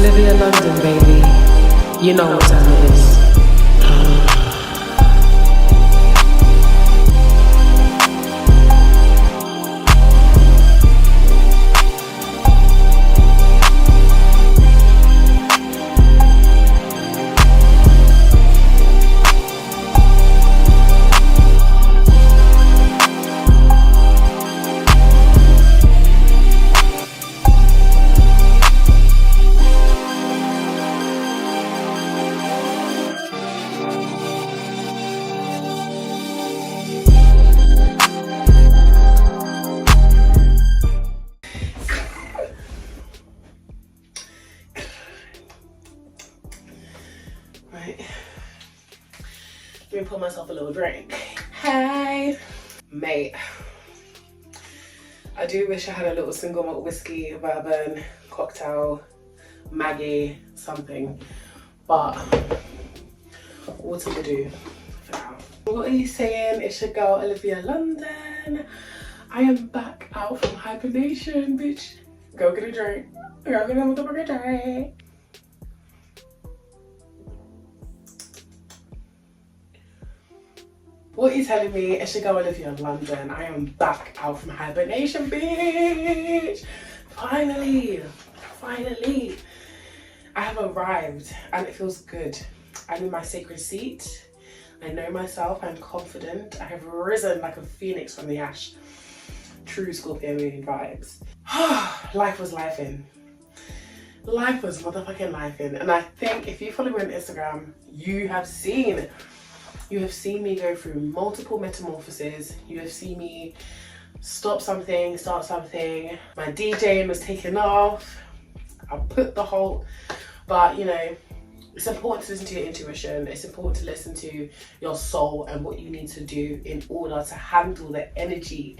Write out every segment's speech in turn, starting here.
Olivia London, baby. You know what time it is. Right, let me pour myself a little drink. Hey, mate, I do wish I had a little single malt whiskey, bourbon, cocktail, Maggie, something, but what to do for now? What are you saying? It's your girl Olivia London. I am back out from hibernation, bitch. Go get a drink. Go get a motherfucking drink. What are you telling me? It's your girl Olivia London. I am back out from hibernation, bitch. Finally. I have arrived and it feels good. I'm in my sacred seat. I know myself. I'm confident. I have risen like a phoenix from the ash. True Scorpio moon vibes. Life was lifing. Life was motherfucking lifing. And I think if you follow me on Instagram, you have seen me go through multiple metamorphoses. You have seen me stop something, start something. My DJing was taken off. I put the whole, but you know, it's important to listen to your intuition. It's important to listen to your soul and what you need to do in order to handle the energy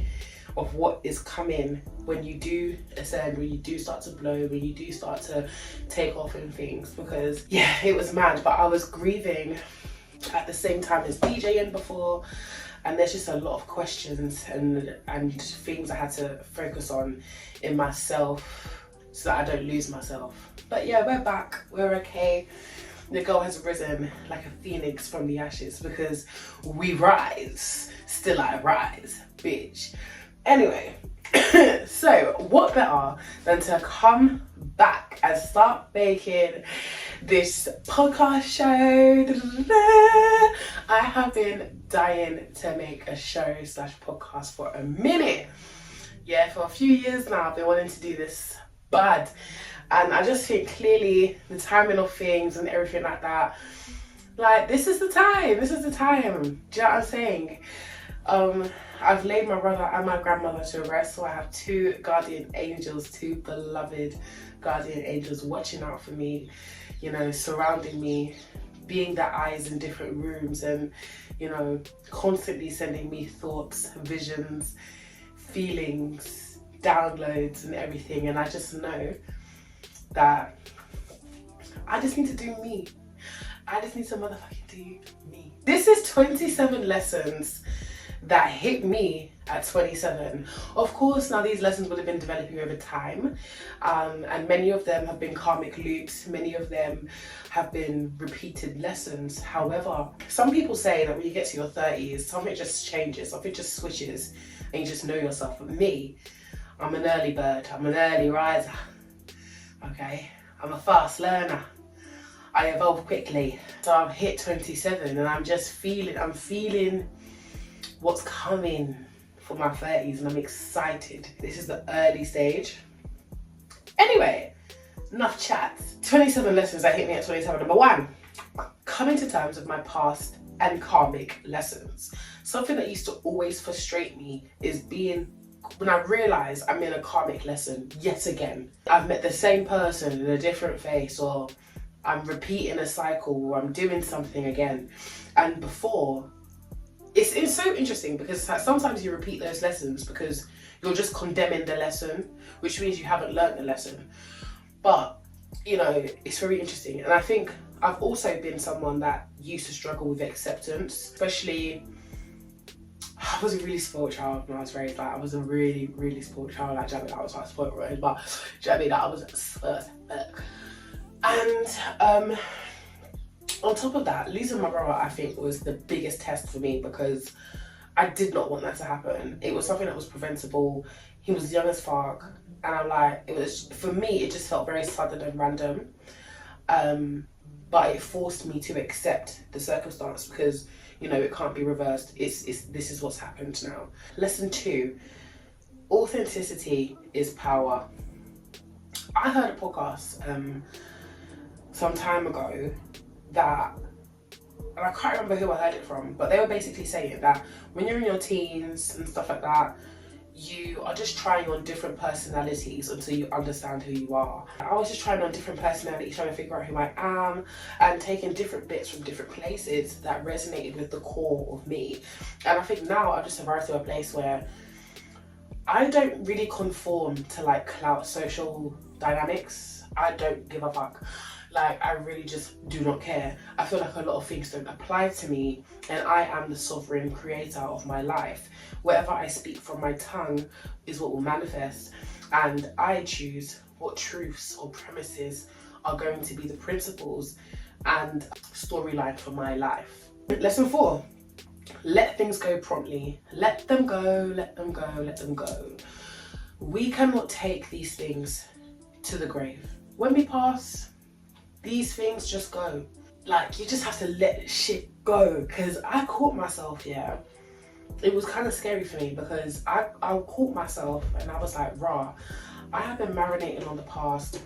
of what is coming when you do ascend, when you do start to blow, when you do start to take off in things. Because yeah, it was mad, but I was grieving at the same time as DJing before, and there's just a lot of questions and things I had to focus on in myself so that I don't lose myself. But yeah, we're back, we're okay. The girl has risen like a phoenix from the ashes because we rise, still I rise, bitch. Anyway, so what better than to come back and start making this podcast show. I have been dying to make a show / podcast for a minute. Yeah, for a few years now I've been wanting to do this bad, and I just think clearly the timing of things and everything like that, like this is the time. Do you know what I'm saying? I've laid my brother and my grandmother to rest, so I have two guardian angels, two beloved guardian angels watching out for me, you know, surrounding me, being their eyes in different rooms, and you know, constantly sending me thoughts, visions, feelings, downloads and everything. And I just know that I just need to do me. I just need to motherfucking do me. This is 27 lessons that hit me at 27. Of course, now these lessons would have been developing over time, and many of them have been karmic loops, many of them have been repeated lessons. However, some people say that when you get to your 30s, something just changes, something just switches, and you just know yourself. But me, I'm an early bird, I'm an early riser, okay? I'm a fast learner. I evolve quickly. So I've hit 27 and I'm feeling what's coming for my 30s, and I'm excited. This is the early stage. Anyway, enough chat. 27 lessons that hit me at 27. Number one, coming to terms with my past and karmic lessons. Something that used to always frustrate me is when I realise I'm in a karmic lesson yet again. I've met the same person in a different face, or I'm repeating a cycle, or I'm doing something again. And before, it's so interesting because sometimes you repeat those lessons because you're just condemning the lesson, which means you haven't learned the lesson. But, you know, it's very interesting. And I think I've also been someone that used to struggle with acceptance, especially, I was a really spoiled child when I was raised. Like, I was a really, really spoiled child. Like, do you know what I mean? I was like spoiled, right? But do you know what I mean? Like, I was spoiled. And on top of that, losing my brother, I think, was the biggest test for me because I did not want that to happen. It was something that was preventable. He was young as fuck, and I'm like, it was, for me, it just felt very sudden and random. But it forced me to accept the circumstance because, you know, it can't be reversed. This is what's happened now. Lesson 2, authenticity is power. I heard a podcast some time ago that, and I can't remember who I heard it from, but they were basically saying that when you're in your teens and stuff like that, you are just trying on different personalities until you understand who you are. I was just trying on different personalities, trying to figure out who I am, and taking different bits from different places that resonated with the core of me. And I think now I've just arrived to a place where I don't really conform to like clout social dynamics. I don't give a fuck. Like, I really just do not care. I feel like a lot of things don't apply to me, and I am the sovereign creator of my life. Whatever I speak from my tongue is what will manifest, and I choose what truths or premises are going to be the principles and storyline for my life. Lesson 4, let things go promptly. Let them go, let them go, let them go. We cannot take these things to the grave. When we pass, these things just go. Like, you just have to let shit go. Because I caught myself, yeah. It was kind of scary for me because I caught myself and I was like, rah, I have been marinating on the past,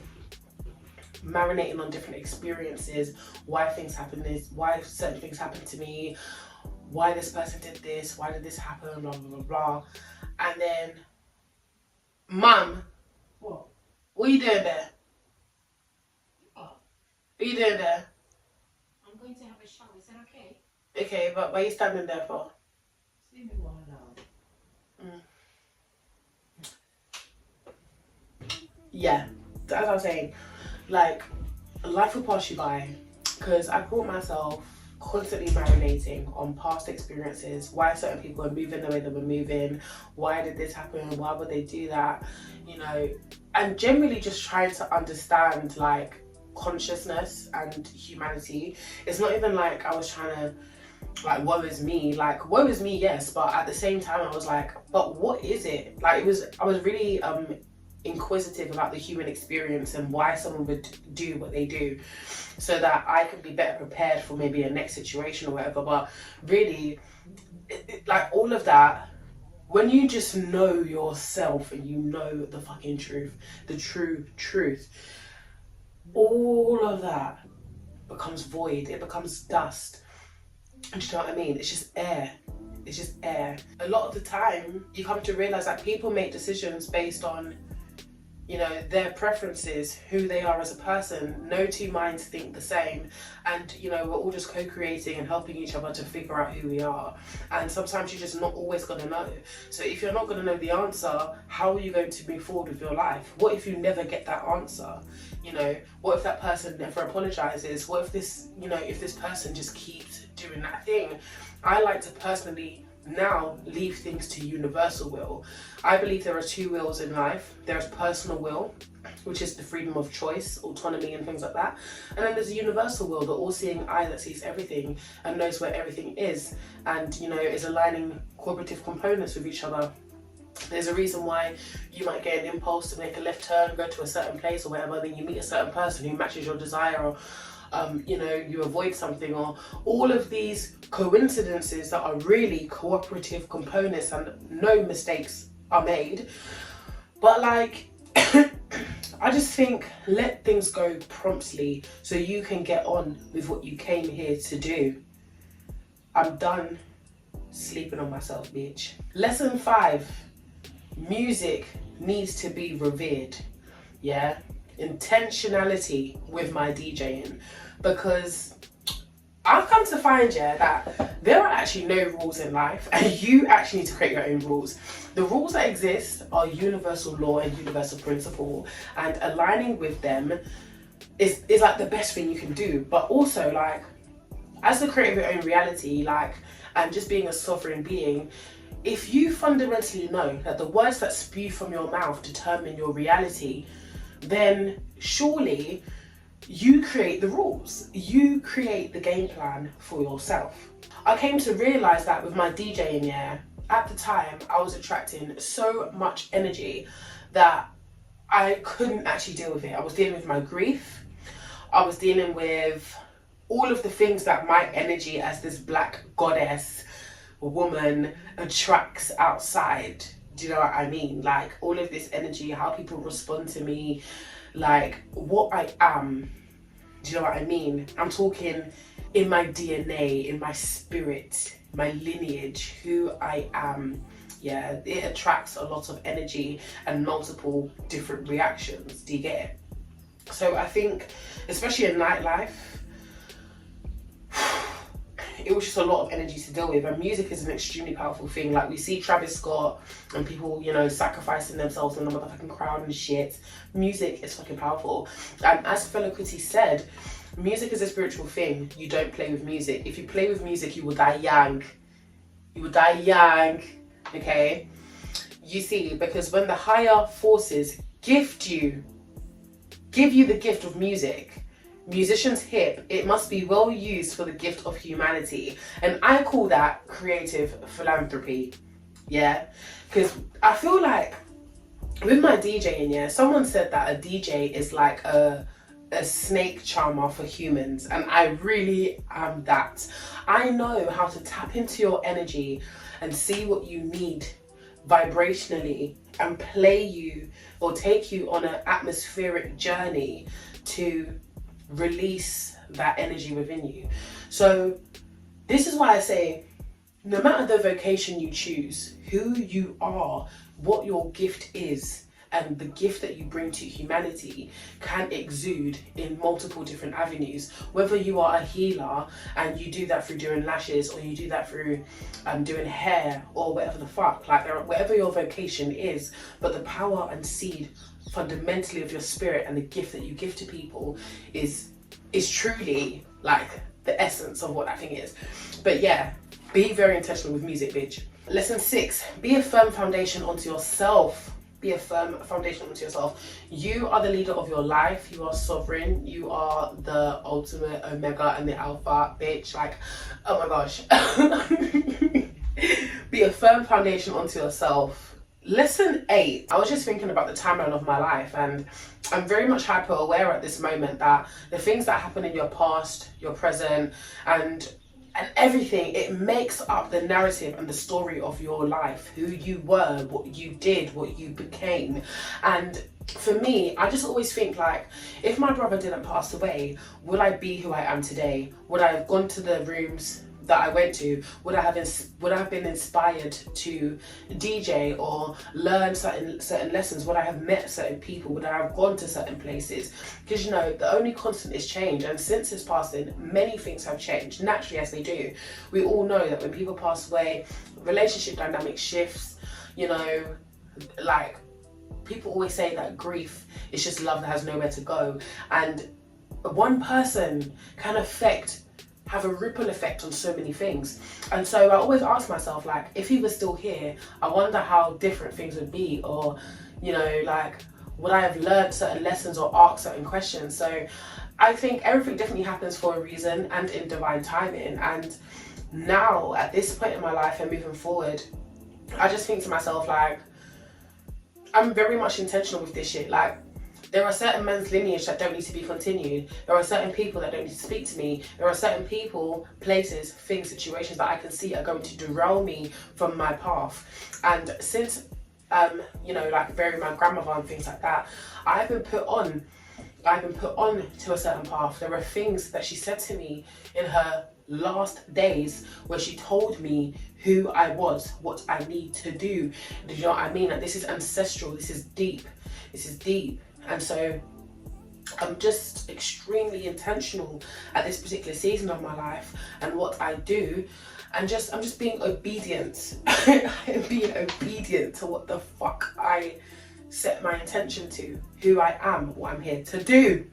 marinating on different experiences, why things happen this, why certain things happen to me, why this person did this, why did this happen, blah, blah, blah, blah. And then, Mum, what are you doing there? What are you doing there? I'm going to have a shower, is that okay? Okay, but what are you standing there for? See me while now. Yeah, as I was saying, like, life will pass you by because I caught myself constantly marinating on past experiences, why certain people are moving the way they were moving, why did this happen, why would they do that, you know, and generally just trying to understand like consciousness and humanity. It's not even like I was trying to like woe is me, like woe is me, yes, but at the same time I was like, but what is it? Like, I was really inquisitive about the human experience and why someone would do what they do, so that I could be better prepared for maybe a next situation or whatever. But really, like all of that, when you just know yourself and you know the fucking truth, the true truth, all of that becomes void, it becomes dust. And you know what I mean? It's just air. It's just air. A lot of the time, you come to realize that people make decisions based on, you know, their preferences, who they are as a person. No two minds think the same. And, you know, we're all just co-creating and helping each other to figure out who we are. And sometimes you're just not always going to know. So if you're not going to know the answer, how are you going to move forward with your life? What if you never get that answer? You know, what if that person never apologizes? What if this, you know, if this person just keeps doing that thing? I like to personally now leave things to universal will. I believe there are 2 wills in life. There's personal will, which is the freedom of choice, autonomy and things like that. And then there's a universal will, the all-seeing eye that sees everything and knows where everything is and, you know, is aligning cooperative components with each other. There's a reason why you might get an impulse to make a left turn, go to a certain place or whatever, then you meet a certain person who matches your desire, or you know, you avoid something, or all of these coincidences that are really cooperative components and no mistakes are made. But like, I just think let things go promptly so you can get on with what you came here to do. I'm done sleeping on myself, bitch. Lesson 5, music needs to be revered. Yeah, intentionality with my DJing, because I've come to find, yeah, that there are actually no rules in life and you actually need to create your own rules. The rules that exist are universal law and universal principle, and aligning with them is like the best thing you can do. But also, like, as the creator of your own reality, like, and just being a sovereign being, if you fundamentally know that the words that spew from your mouth determine your reality, then surely you create the rules, you create the game plan for yourself. I came to realize that with my DJing, yeah, at the time I was attracting so much energy that I couldn't actually deal with it. I was dealing with my grief, I was dealing with all of the things that my energy as this black goddess woman attracts outside. Do you know what I mean? Like all of this energy, how people respond to me, like what I am. Do you know what I mean? I'm talking in my DNA, in my spirit, my lineage, who I am. Yeah, it attracts a lot of energy and multiple different reactions. Do you get it? So I think, especially in nightlife, it was just a lot of energy to deal with, and music is an extremely powerful thing. Like we see Travis Scott and people, you know, sacrificing themselves in the motherfucking crowd and shit. Music is fucking powerful, and as Fela Kuti said, music is a spiritual thing. You don't play with music. If you play with music, you will die young. You will die young. Okay, you see, because when the higher forces give you the gift of music, musician's hip, it must be well used for the gift of humanity. And I call that creative philanthropy. Yeah, because I feel like with my DJing, yeah, someone said that a DJ is like a snake charmer for humans, and I really am that. I know how to tap into your energy and see what you need vibrationally and play you or take you on an atmospheric journey to release that energy within you. So this is why I say, no matter the vocation you choose, who you are, what your gift is, and the gift that you bring to humanity can exude in multiple different avenues. Whether you are a healer and you do that through doing lashes, or you do that through doing hair, or whatever the fuck, like whatever your vocation is, but the power and seed fundamentally of your spirit and the gift that you give to people is truly like the essence of what that thing is. But yeah, be very intentional with music, bitch. Lesson 6, be a firm foundation onto yourself. Be a firm foundation onto yourself. You are the leader of your life. You are sovereign. You are the ultimate omega and the alpha, bitch. Like, oh my gosh. Be a firm foundation onto yourself. Lesson 8, I was just thinking about the timeline of my life, and I'm very much hyper aware at this moment that the things that happen in your past, your present, and everything, it makes up the narrative and the story of your life, who you were, what you did, what you became. And for me, I just always think, like, if my brother didn't pass away, would I be who I am today? Would I have gone to the rooms that I went to? Would I have been inspired to DJ or learn certain lessons? Would I have met certain people? Would I have gone to certain places? Because, you know, the only constant is change, and since his passing, many things have changed, naturally, as they do. We all know that when people pass away, relationship dynamic shifts. You know, like, people always say that grief is just love that has nowhere to go, and one person can have a ripple effect on so many things. And so I always ask myself, like, if he was still here, I wonder how different things would be, or, you know, like, would I have learned certain lessons or asked certain questions? So I think everything definitely happens for a reason and in divine timing. And now at this point in my life and moving forward, I just think to myself, like, I'm very much intentional with this shit. Like, there are certain men's lineage that don't need to be continued. There are certain people that don't need to speak to me. There are certain people, places, things, situations that I can see are going to derail me from my path. And since, you know, like burying my grandmother and things like that, I've been put on to a certain path. There are things that she said to me in her last days where she told me who I was, what I need to do. Do you know what I mean? Like, this is ancestral. This is deep. This is deep. And so I'm just extremely intentional at this particular season of my life and what I do, and I'm just being obedient. Being obedient to what the fuck I set my intention to, who I am, what I'm here to do.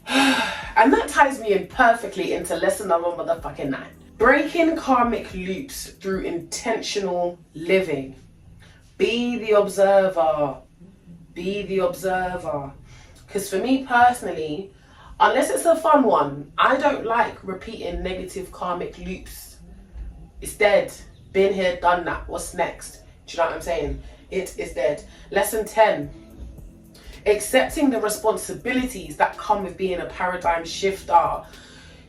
And that ties me in perfectly into lesson number motherfucking 9. Breaking karmic loops through intentional living. Be the observer. Be the observer. Because for me personally, unless it's a fun one, I don't like repeating negative karmic loops. It's dead. Been here, done that. What's next? Do you know what I'm saying? It is dead. Lesson 10. Accepting the responsibilities that come with being a paradigm shifter.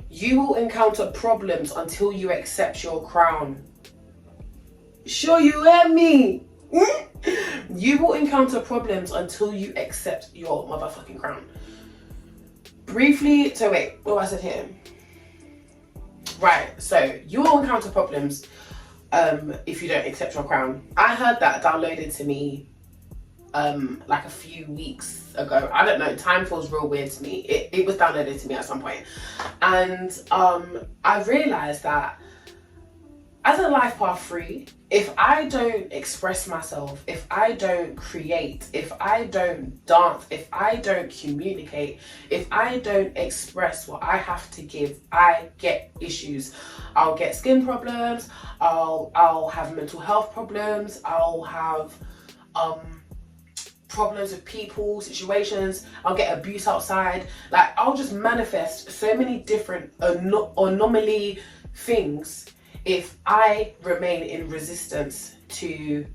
You will encounter problems until you accept your crown. Sure, you hear me? You will encounter problems until you accept your motherfucking crown. Briefly, so wait, what was I said here? Right, so you will encounter problems if you don't accept your crown. I heard that downloaded to me like a few weeks ago. I don't know, time feels real weird to me. It was downloaded to me at some point. And I realized that as a life path 3, if I don't express myself, if I don't create, if I don't dance, if I don't communicate, if I don't express what I have to give, I get issues. I'll get skin problems, I'll have mental health problems, I'll have problems with people, situations, I'll get abuse outside. Like, I'll just manifest so many different anomaly things if I remain in resistance to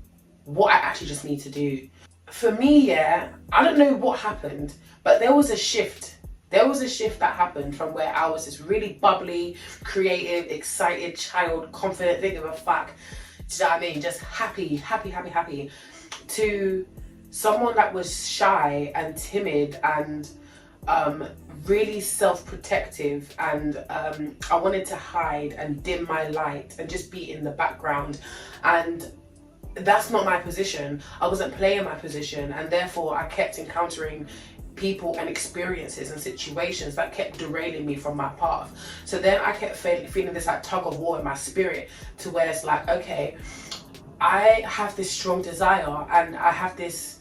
what I actually just need to do. For me, yeah, I don't know what happened, but there was a shift. There was a shift that happened from where I was this really bubbly, creative, excited child, confident, didn't give a fuck, do you know what I mean? Just happy, to someone that was shy and timid and really self-protective, and I wanted to hide and dim my light and just be in the background, and that's not my position. I wasn't playing my position, and therefore I kept encountering people and experiences and situations that kept derailing me from my path. So then I kept feeling this like tug of war in my spirit, to where it's like, okay, I have this strong desire and I have this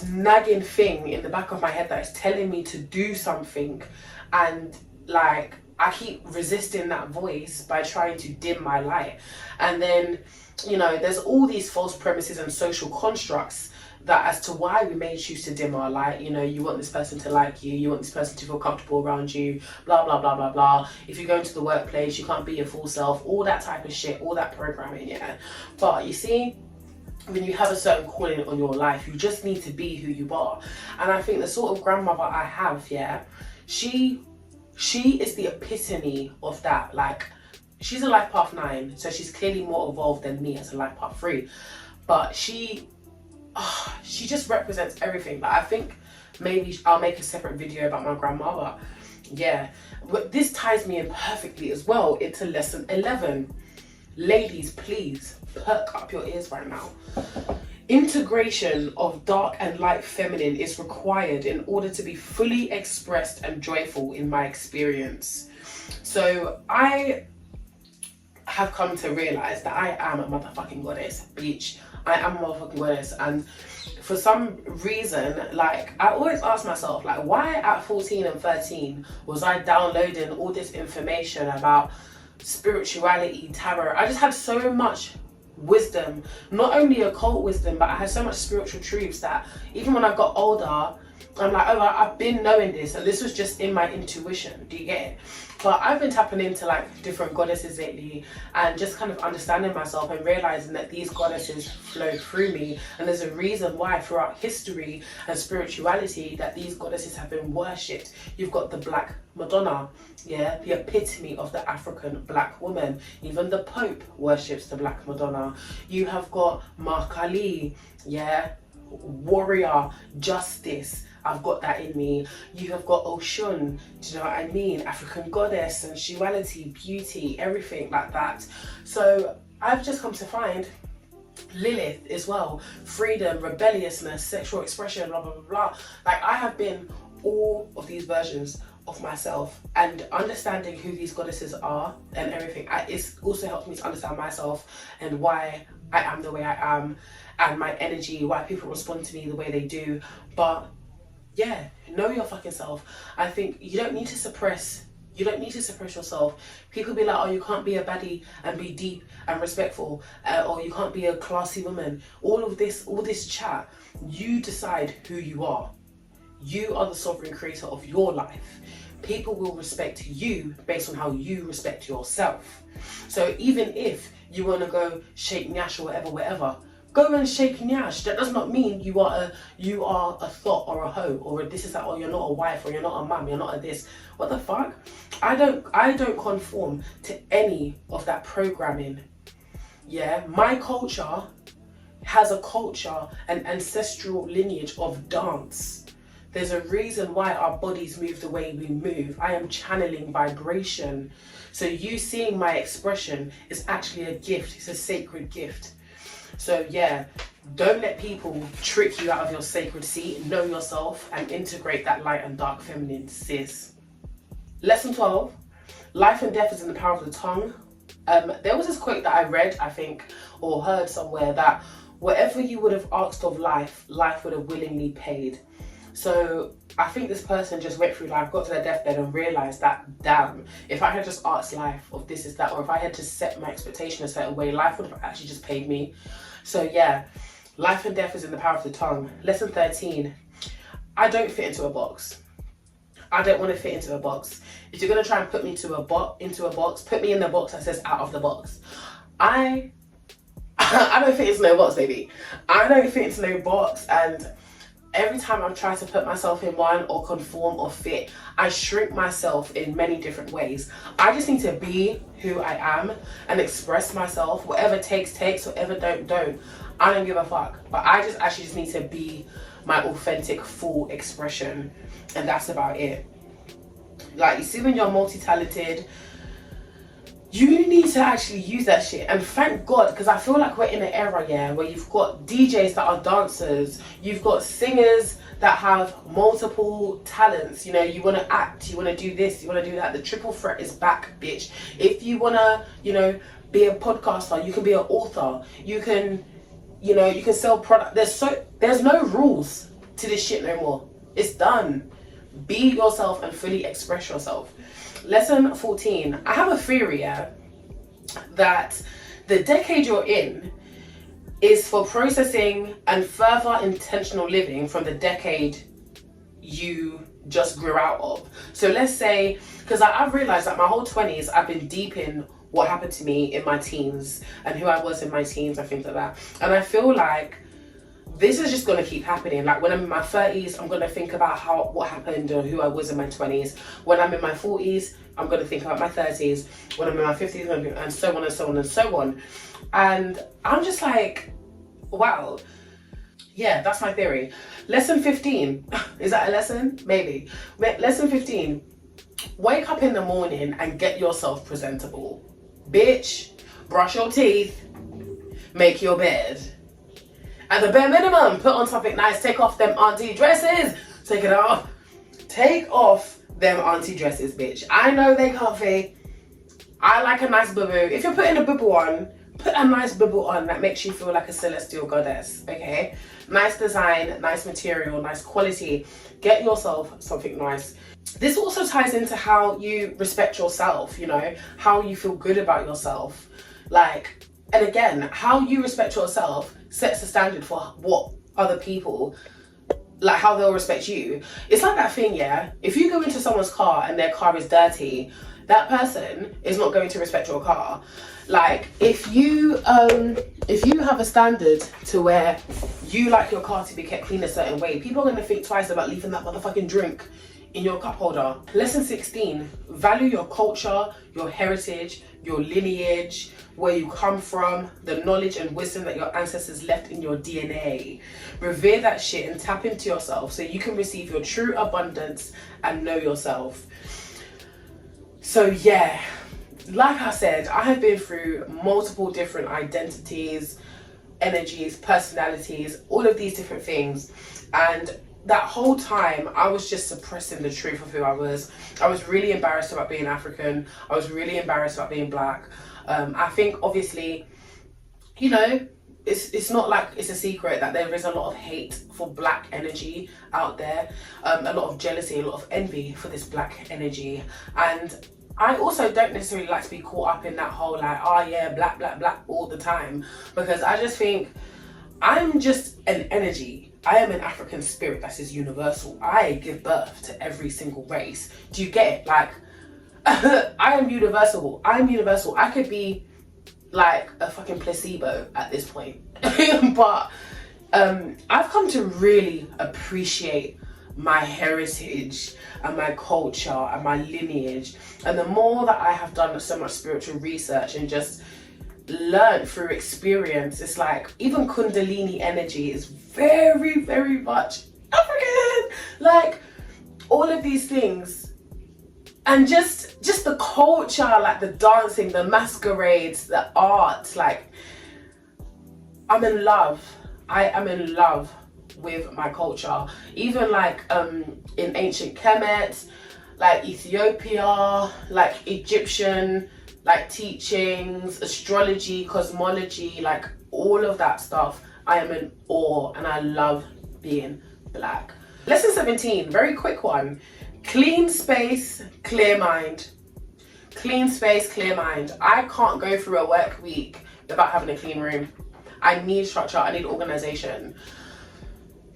nagging thing in the back of my head that is telling me to do something, and like I keep resisting that voice by trying to dim my light. And then, you know, there's all these false premises and social constructs that as to why we may choose to dim our light. You know, you want this person to like you, you want this person to feel comfortable around you, blah blah blah blah blah. If you go into the workplace, you can't be your full self, all that type of shit, all that programming, yeah. But you see, when you have a certain calling on your life, you just need to be who you are. And I think the sort of grandmother I have, yeah, she is the epitome of that. Like, she's a life path 9, so she's clearly more evolved than me as a life path 3, but she just represents everything. Like, I think maybe I'll make a separate video about my grandmother. Yeah, but this ties me in perfectly as well into lesson 11. Ladies, please perk up your ears right now. Integration of dark and light feminine is required in order to be fully expressed and joyful, in my experience. So I have come to realize that I am a motherfucking goddess, bitch. I am a motherfucking goddess. And for some reason, like, I always ask myself, like, why at 14 and 13 was I downloading all this information about spirituality, tarot? I just had so much wisdom, not only occult wisdom, but I had so much spiritual truths that even when I got older, I'm like, oh, I've been knowing this, and this was just in my intuition. Do you get it? But I've been tapping into like different goddesses lately, and just kind of understanding myself and realizing that these goddesses flow through me, and there's a reason why throughout history and spirituality that these goddesses have been worshipped. You've got the Black Madonna, yeah, the epitome of the African black woman. Even the Pope worships the Black Madonna. You have got Mark Ali, yeah, warrior, justice. I've got that in me. You have got Oshun, do you know what I mean? African goddess, sensuality, beauty, everything like that. So I've just come to find Lilith as well. Freedom, rebelliousness, sexual expression, blah, blah, blah, blah. Like, I have been all of these versions of myself, and understanding who these goddesses are and everything, it's also helped me to understand myself and why I am the way I am, and my energy, why people respond to me the way they do. But yeah, know your fucking self. I think you don't need to suppress yourself. People be like, oh, you can't be a baddie and be deep and respectful, or you can't be a classy woman. All this chat, you decide who you are. You are the sovereign creator of your life. People will respect you based on how you respect yourself. So even if you want to go shake nyash or whatever, go and shake nyash. That does not mean you are a thought or a hoe or a this is that, or you're not a wife or you're not a mum, you're not a this. What the fuck? I don't conform to any of that programming. Yeah, my culture has a culture and ancestral lineage of dance. There's a reason why our bodies move the way we move. I am channeling vibration. So you seeing my expression is actually a gift. It's a sacred gift. So yeah, don't let people trick you out of your sacred seat. Know yourself and integrate that light and dark feminine, sis. Lesson 12, life and death is in the power of the tongue. There was this quote that I read, I think, or heard somewhere, that whatever you would have asked of life, life would have willingly paid. So I think this person just went through life, got to their deathbed and realised that, damn, if I had just asked life of this is that, or if I had to set my expectation a certain way, life would have actually just paid me. So yeah, life and death is in the power of the tongue. Lesson 13, I don't fit into a box. I don't want to fit into a box. If you're going to try and put me into a box, put me in the box that says out of the box. I don't fit into no box, baby. I don't fit into no box, and every time I'm trying to put myself in one or conform or fit, I shrink myself in many different ways. I just need to be who I am and express myself. Whatever takes, whatever don't. I don't give a fuck. But I actually just need to be my authentic, full expression. And that's about it. Like, you see, when you're multi-talented, you need to actually use that shit. And thank God, because I feel like we're in an era, yeah, where you've got DJs that are dancers, you've got singers that have multiple talents. You know, you want to act, you want to do this, you want to do that. The triple threat is back, bitch. If you want to, you know, be a podcaster, you can be an author, you can, you know, you can sell product. There's no rules to this shit no more. It's done. Be yourself and fully express yourself. Lesson 14. I have a theory, yeah, that the decade you're in is for processing and further intentional living from the decade you just grew out of. So let's say, because I've realized that my whole 20s, I've been deep in what happened to me in my teens and who I was in my teens and things like that. And I feel like this is just going to keep happening. Like, when I'm in my 30s, I'm going to think about what happened or who I was in my 20s. When I'm in my 40s, I'm going to think about my 30s. When I'm in my 50s, and so on and so on and so on. And I'm just like, wow. Yeah, that's my theory. Lesson 15. Is that a lesson? Maybe. Lesson 15. Wake up in the morning and get yourself presentable. Bitch, brush your teeth, make your bed. At the bare minimum, put on something nice, take off them auntie dresses, take it off. Take off them auntie dresses, bitch. I know they comfy. I like a nice boo-boo. If you're putting a boo-boo on, put a nice boo-boo on that makes you feel like a celestial goddess, okay? Nice design, nice material, nice quality. Get yourself something nice. This also ties into how you respect yourself, you know, how you feel good about yourself. Like, and again, how you respect yourself sets the standard for what other people, like how they'll respect you. It's like that thing, yeah? If you go into someone's car and their car is dirty, that person is not going to respect your car. Like, if you have a standard to where you like your car to be kept clean a certain way, people are going to think twice about leaving that motherfucking drink in your cup holder. Lesson 16, value your culture, your heritage, your lineage, where you come from, the knowledge and wisdom that your ancestors left in your DNA. Revere that shit and tap into yourself so you can receive your true abundance and know yourself. So yeah, like I said, I have been through multiple different identities, energies, personalities, all of these different things. And that whole time, I was just suppressing the truth of who I was. I was really embarrassed about being African. I was really embarrassed about being black. I think, obviously, you know, it's not like it's a secret that there is a lot of hate for black energy out there. A lot of jealousy, a lot of envy for this black energy. And I also don't necessarily like to be caught up in that whole, like, oh yeah, black, black, black all the time. Because I just think I'm just an energy. I am an African spirit that is universal. I give birth to every single race. Do you get it? Like, I am universal. I'm universal. I could be like a fucking placebo at this point. But I've come to really appreciate my heritage and my culture and my lineage. And the more that I have done so much spiritual research and just learned through experience, it's like even Kundalini energy is very, very much African. Like all of these things. And just the culture, like the dancing, the masquerades, the art, like I'm in love. I am in love with my culture. Even like in ancient Kemet, like Ethiopia, like Egyptian, like teachings, astrology, cosmology, like all of that stuff. I am in awe and I love being black. Lesson 17, very quick one. Clean space, clear mind. Clean space, clear mind. I can't go through a work week without having a clean room. I need structure, I need organization.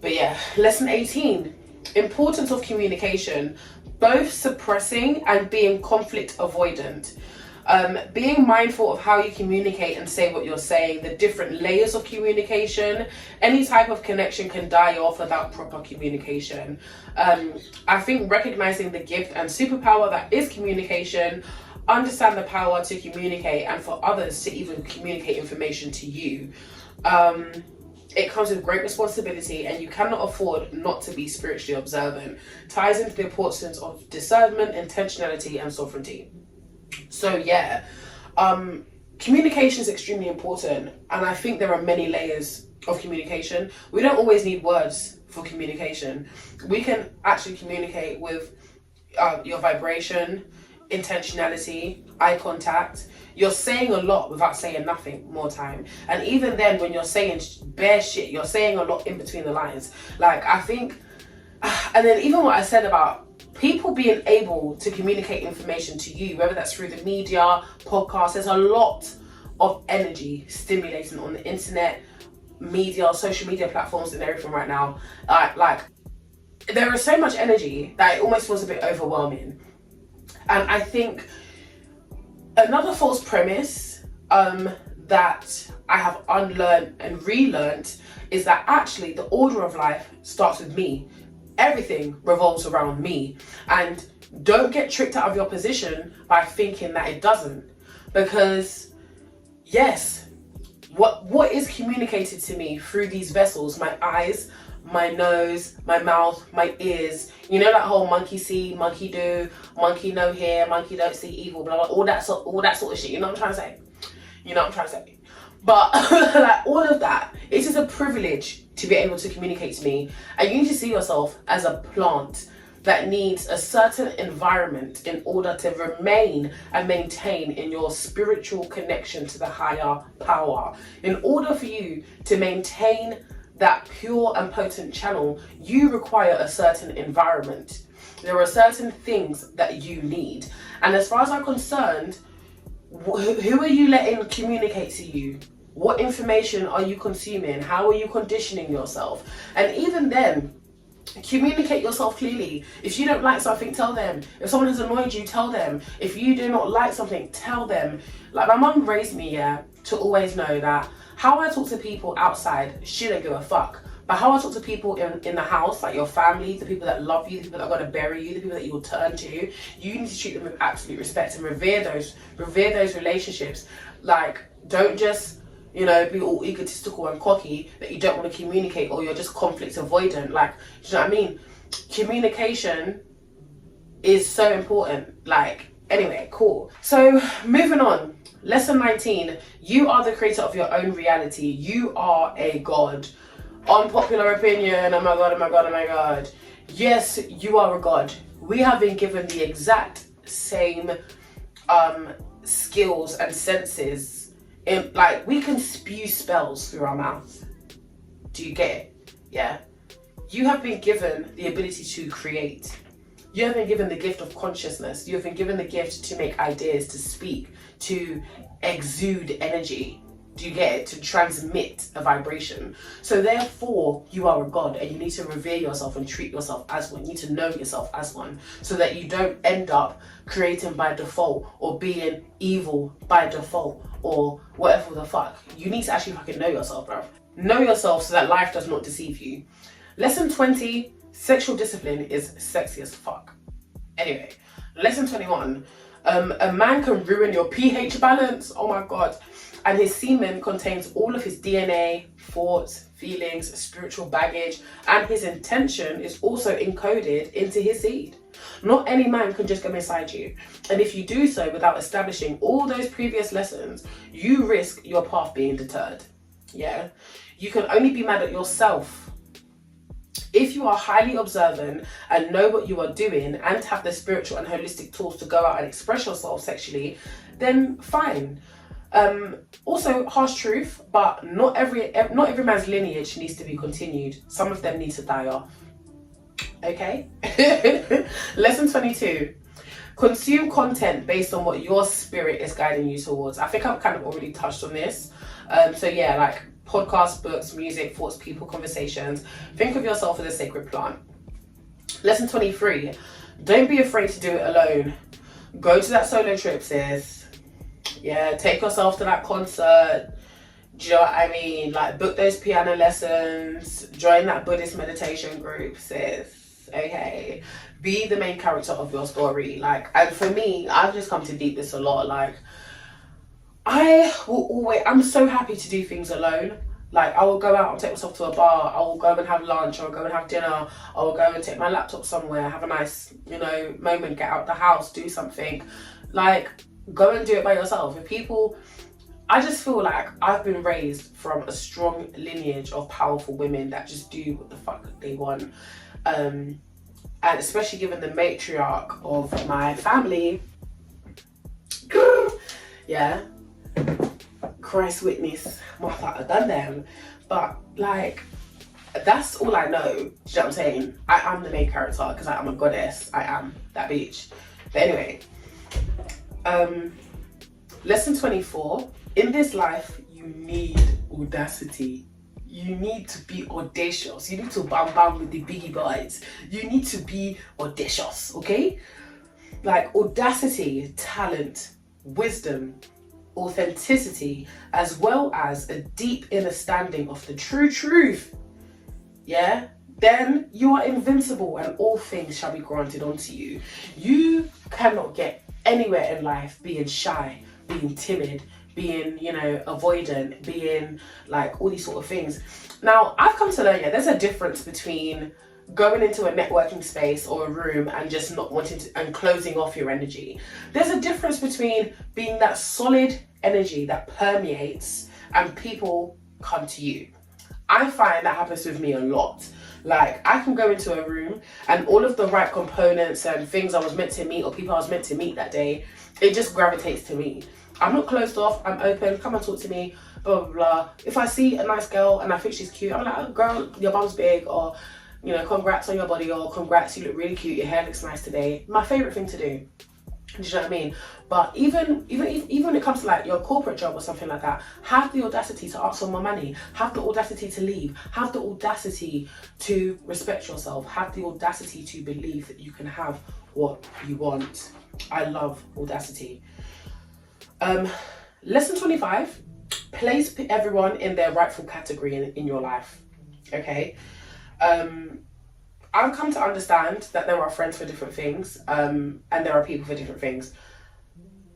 But yeah, lesson 18, importance of communication, both suppressing and being conflict avoidant. Being mindful of how you communicate and say what you're saying, the different layers of communication. Any type of connection can die off without proper communication. I think recognizing the gift and superpower that is communication, understand the power to communicate and for others to even communicate information to you. It comes with great responsibility and you cannot afford not to be spiritually observant. Ties into the importance of discernment, intentionality and sovereignty. So yeah, communication is extremely important, and I think there are many layers of communication. We don't always need words for communication. We can actually communicate with your vibration, intentionality, eye contact. You're saying a lot without saying nothing more time, and even then when you're saying bare shit, you're saying a lot in between the lines. Like I think, and then even what I said about people being able to communicate information to you, whether that's through the media, podcasts, there's a lot of energy stimulating on the internet, media, social media platforms and everything right now. Like there is so much energy that it almost feels a bit overwhelming. And I think another false premise that I have unlearned and relearned is that actually the order of life starts with me. Everything revolves around me, and don't get tricked out of your position by thinking that it doesn't, because yes, what is communicated to me through these vessels, my eyes, my nose, my mouth, my ears, you know that whole monkey see, monkey do, monkey no hear, monkey don't see evil, blah, blah, all that sort of shit, you know what I'm trying to say? You know what I'm trying to say? But like all of that, it is a privilege to be able to communicate to me. And you need to see yourself as a plant that needs a certain environment in order to remain and maintain in your spiritual connection to the higher power. In order for you to maintain that pure and potent channel, you require a certain environment. There are certain things that you need. And as far as I'm concerned, who are you letting communicate to you? What information are you consuming? How are you conditioning yourself? And even then, communicate yourself clearly. If you don't like something, tell them. If someone has annoyed you, tell them. If you do not like something, tell them. Like my mum raised me, to always know that how I talk to people outside, she don't give a fuck. But how I talk to people in the house, like your family, the people that love you, the people that are going to bury you, the people that you will turn to, you need to treat them with absolute respect and revere those relationships. Like, don't just, be all egotistical and cocky that you don't want to communicate, or you're just conflict avoidant. Like, do you know what I mean? Communication is so important. Like, anyway, cool. So, moving on. Lesson 19. You are the creator of your own reality. You are a god. Unpopular opinion, oh my god, oh my god, oh my god. Yes, you are a god. We have been given the exact same skills and senses. Like, we can spew spells through our mouth. Do you get it? Yeah. You have been given the ability to create. You have been given the gift of consciousness. You have been given the gift to make ideas, to speak, to exude energy. Do you get it? To transmit a vibration. So therefore, you are a god, and you need to revere yourself and treat yourself as one. You need to know yourself as one, so that you don't end up creating by default or being evil by default or whatever the fuck. You need to actually fucking know yourself, bro. Know yourself so that life does not deceive you. Lesson 20, sexual discipline is sexy as fuck. Anyway, lesson 21, a man can ruin your pH balance. Oh my god. And his semen contains all of his DNA, thoughts, feelings, spiritual baggage, and his intention is also encoded into his seed. Not any man can just come inside you. And if you do so without establishing all those previous lessons, you risk your path being deterred. Yeah? You can only be mad at yourself. If you are highly observant and know what you are doing and have the spiritual and holistic tools to go out and express yourself sexually, then fine. Also, harsh truth, but not every man's lineage needs to be continued. Some of them need to die off. Okay? Lesson 22. Consume content based on what your spirit is guiding you towards. I think I've kind of already touched on this. So yeah, like podcasts, books, music, thoughts, people, conversations. Think of yourself as a sacred plant. Lesson 23. Don't be afraid to do it alone. Go to that solo trip, sis. Yeah, take yourself to that concert. Do you know what I mean? Like, book those piano lessons. Join that Buddhist meditation group, sis. Okay? Be the main character of your story. Like, and for me, I've just come to deep this a lot. Like, I'm so happy to do things alone. Like, I will go out and take myself to a bar. I will go and have lunch. I will go and have dinner. I will go and take my laptop somewhere, have a nice, moment, get out the house, do something. Like, go and do it by yourself. If people, I just feel like I've been raised from a strong lineage of powerful women that just do what the fuck they want. And especially given the matriarch of my family, yeah, Christ witness, Martha, I've done them. But like, that's all I know. Do you know what I'm saying? I am the main character because I am a goddess. I am that bitch. But anyway, lesson 24. In this life, you need audacity. You need to be audacious. You need to bam with the biggie boys. You need to be audacious, okay? Like, audacity, talent, wisdom, authenticity, as well as a deep understanding of the true truth, yeah? Then you are invincible and all things shall be granted unto you. You cannot get anywhere in life being shy, being timid, being, avoidant, being like all these sort of things. Now, I've come to learn, there's a difference between going into a networking space or a room and just not wanting to, and closing off your energy. There's a difference between being that solid energy that permeates and people come to you. I find that happens with me a lot. Like, I can go into a room and all of the right components and things I was meant to meet or people I was meant to meet that day, it just gravitates to me. I'm not closed off, I'm open, come and talk to me, blah, blah, blah. If I see a nice girl and I think she's cute, I'm like, oh, girl, your bum's big, or, congrats on your body, or congrats, you look really cute, your hair looks nice today. My favourite thing to do. Do you know what I mean? But even when it comes to like your corporate job or something like that, have the audacity to ask for more money, have the audacity to leave, have the audacity to respect yourself, have the audacity to believe that you can have what you want. I love audacity. Lesson 25, place everyone in their rightful category in your life. Okay? I've come to understand that there are friends for different things, and there are people for different things.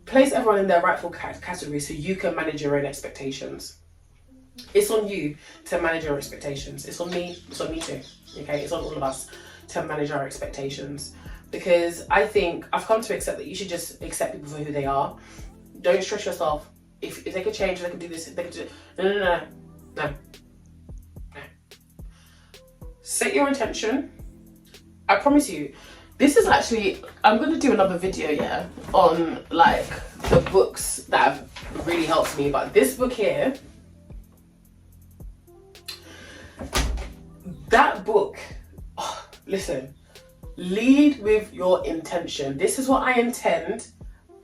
Place everyone in their rightful category so you can manage your own expectations. It's on you to manage your expectations. It's on me too. Okay? It's on all of us to manage our expectations. Because I think I've come to accept that you should just accept people for who they are. Don't stress yourself. If they could change, they could do this, they could do... No. Set your intention. I promise you, this is actually... I'm going to do another video, on, like, the books that have really helped me. But this book here... That book... Oh, listen. Lead with your intention. This is what I intend.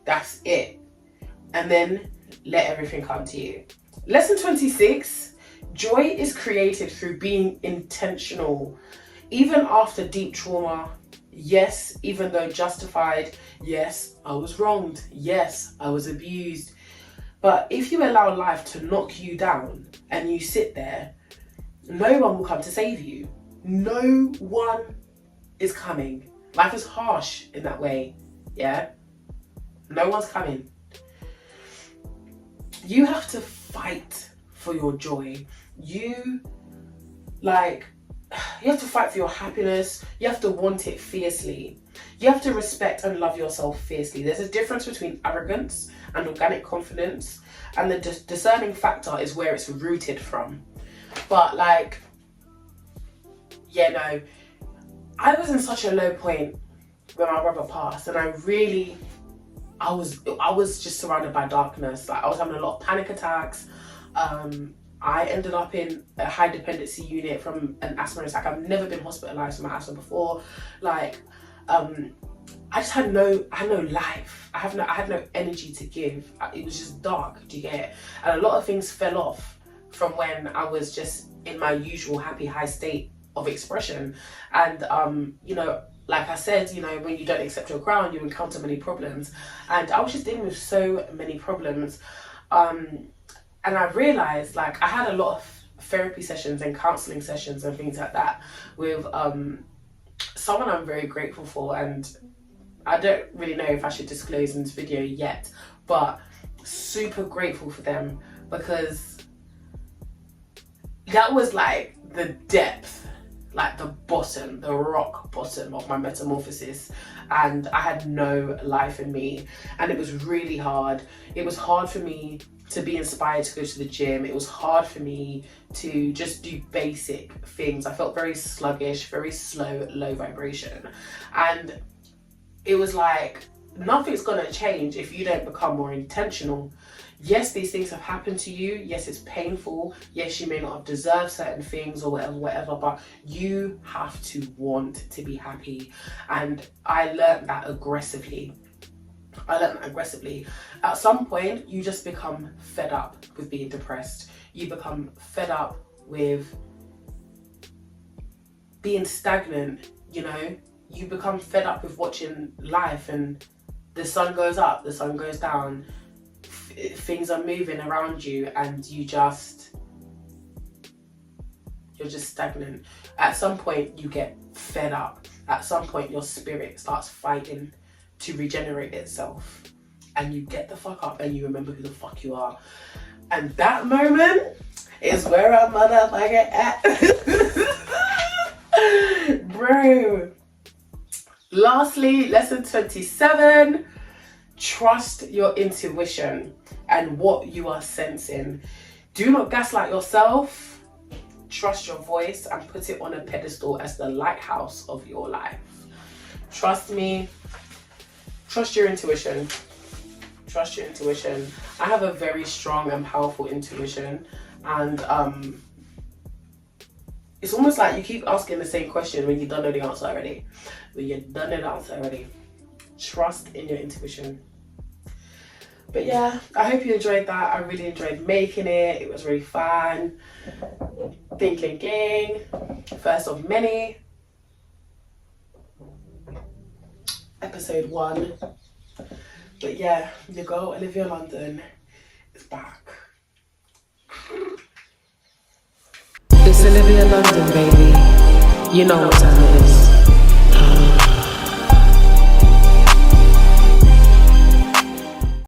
That's it. And then let everything come to you. Lesson 26, joy is created through being intentional. Even after deep trauma, yes, even though justified, yes, I was wronged, yes, I was abused. But if you allow life to knock you down and you sit there, no one will come to save you. No one is coming. Life is harsh in that way, yeah? No one's coming. You have to fight for your joy. You have to fight for your happiness. You have to want it fiercely. You have to respect and love yourself fiercely. There's a difference between arrogance and organic confidence, and the discerning factor is where it's rooted from. But I was in such a low point when my brother passed, and I was just surrounded by darkness. I was having a lot of panic attacks. I ended up in a high dependency unit from an asthma attack. I've never been hospitalized for my asthma before. I just had no life. I had no energy to give. It was just dark, do you get it? And a lot of things fell off from when I was just in my usual happy high state of expression. And like I said, when you don't accept your crown, you encounter many problems. And I was just dealing with so many problems. And I realized I had a lot of therapy sessions and counseling sessions and things like that with someone I'm very grateful for, and I don't really know if I should disclose in this video yet, but super grateful for them, because that was the depth, the bottom, the rock bottom of my metamorphosis, and I had no life in me, and it was really hard. It was hard for me to be inspired to go to the gym. It was hard for me to just do basic things. I felt very sluggish, very slow, low vibration. And it was nothing's gonna change if you don't become more intentional. Yes, these things have happened to you. Yes, it's painful. Yes, you may not have deserved certain things or whatever, but you have to want to be happy. And I learned that aggressively. At some point, you just become fed up with being depressed. You become fed up with being stagnant, You become fed up with watching life, and the sun goes up, the sun goes down, things are moving around you, and you're just stagnant. At some point, you get fed up. At some point, your spirit starts fighting to regenerate itself, and you get the fuck up and you remember who the fuck you are. And that moment is where I'm motherfucking at. Bro. Lastly, lesson 27, trust your intuition and what you are sensing. Do not gaslight yourself. Trust your voice and put it on a pedestal as the lighthouse of your life. Trust me. Trust your intuition. Trust your intuition. I have a very strong and powerful intuition, and it's almost like you keep asking the same question when you don't know the answer already. Trust in your intuition. But yeah, I hope you enjoyed that. I really enjoyed making it. It was really fun. Thinking Gang, first of many. Episode 1. But yeah, your girl Olivia London is back. It's Olivia London, baby. You know what time it is.